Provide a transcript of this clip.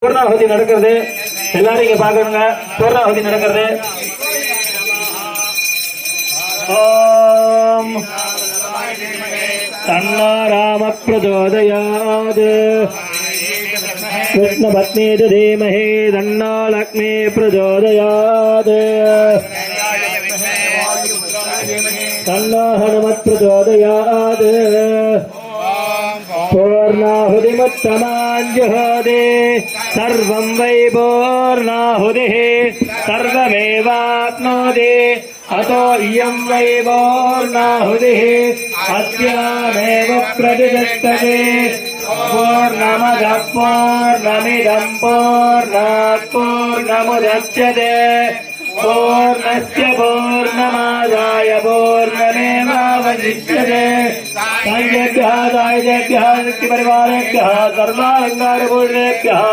பூர்ணாಹುதி நடக்கிறது. எல்லாரும் இங்க பாக்கணுங்க. பூர்ணாಹುதி நடக்கிறது. ஓம் தன்னா ராம பிரச்சோதயாத் கிருஷ்ண பத்னி தீமஹி தன்னா லக்ஷ்மி பிரச்சோதயாத் தன்னா ஹனுமத் பிரச்சோதயாத் पूर्णाहुतिमुत्तमाञ्जुहोति सर्वं वै पूर्णाहुतिः सर्वमेवाप्नोति अतो इयं वै पूर्णाहुतिः अस्यामेव प्रतिष्ठते पूर्णमदः पूर्णमिदं पूर्णात् पूर्णमुदच्यते पूर्णस्य पूर्णमादाय पूर्णमेवावशिष्यते सर्वेभ्यः सायुधेभ्यः शक्तिपरिवारेभ्यः सर्वालङ्कारपूर्णेभ्यः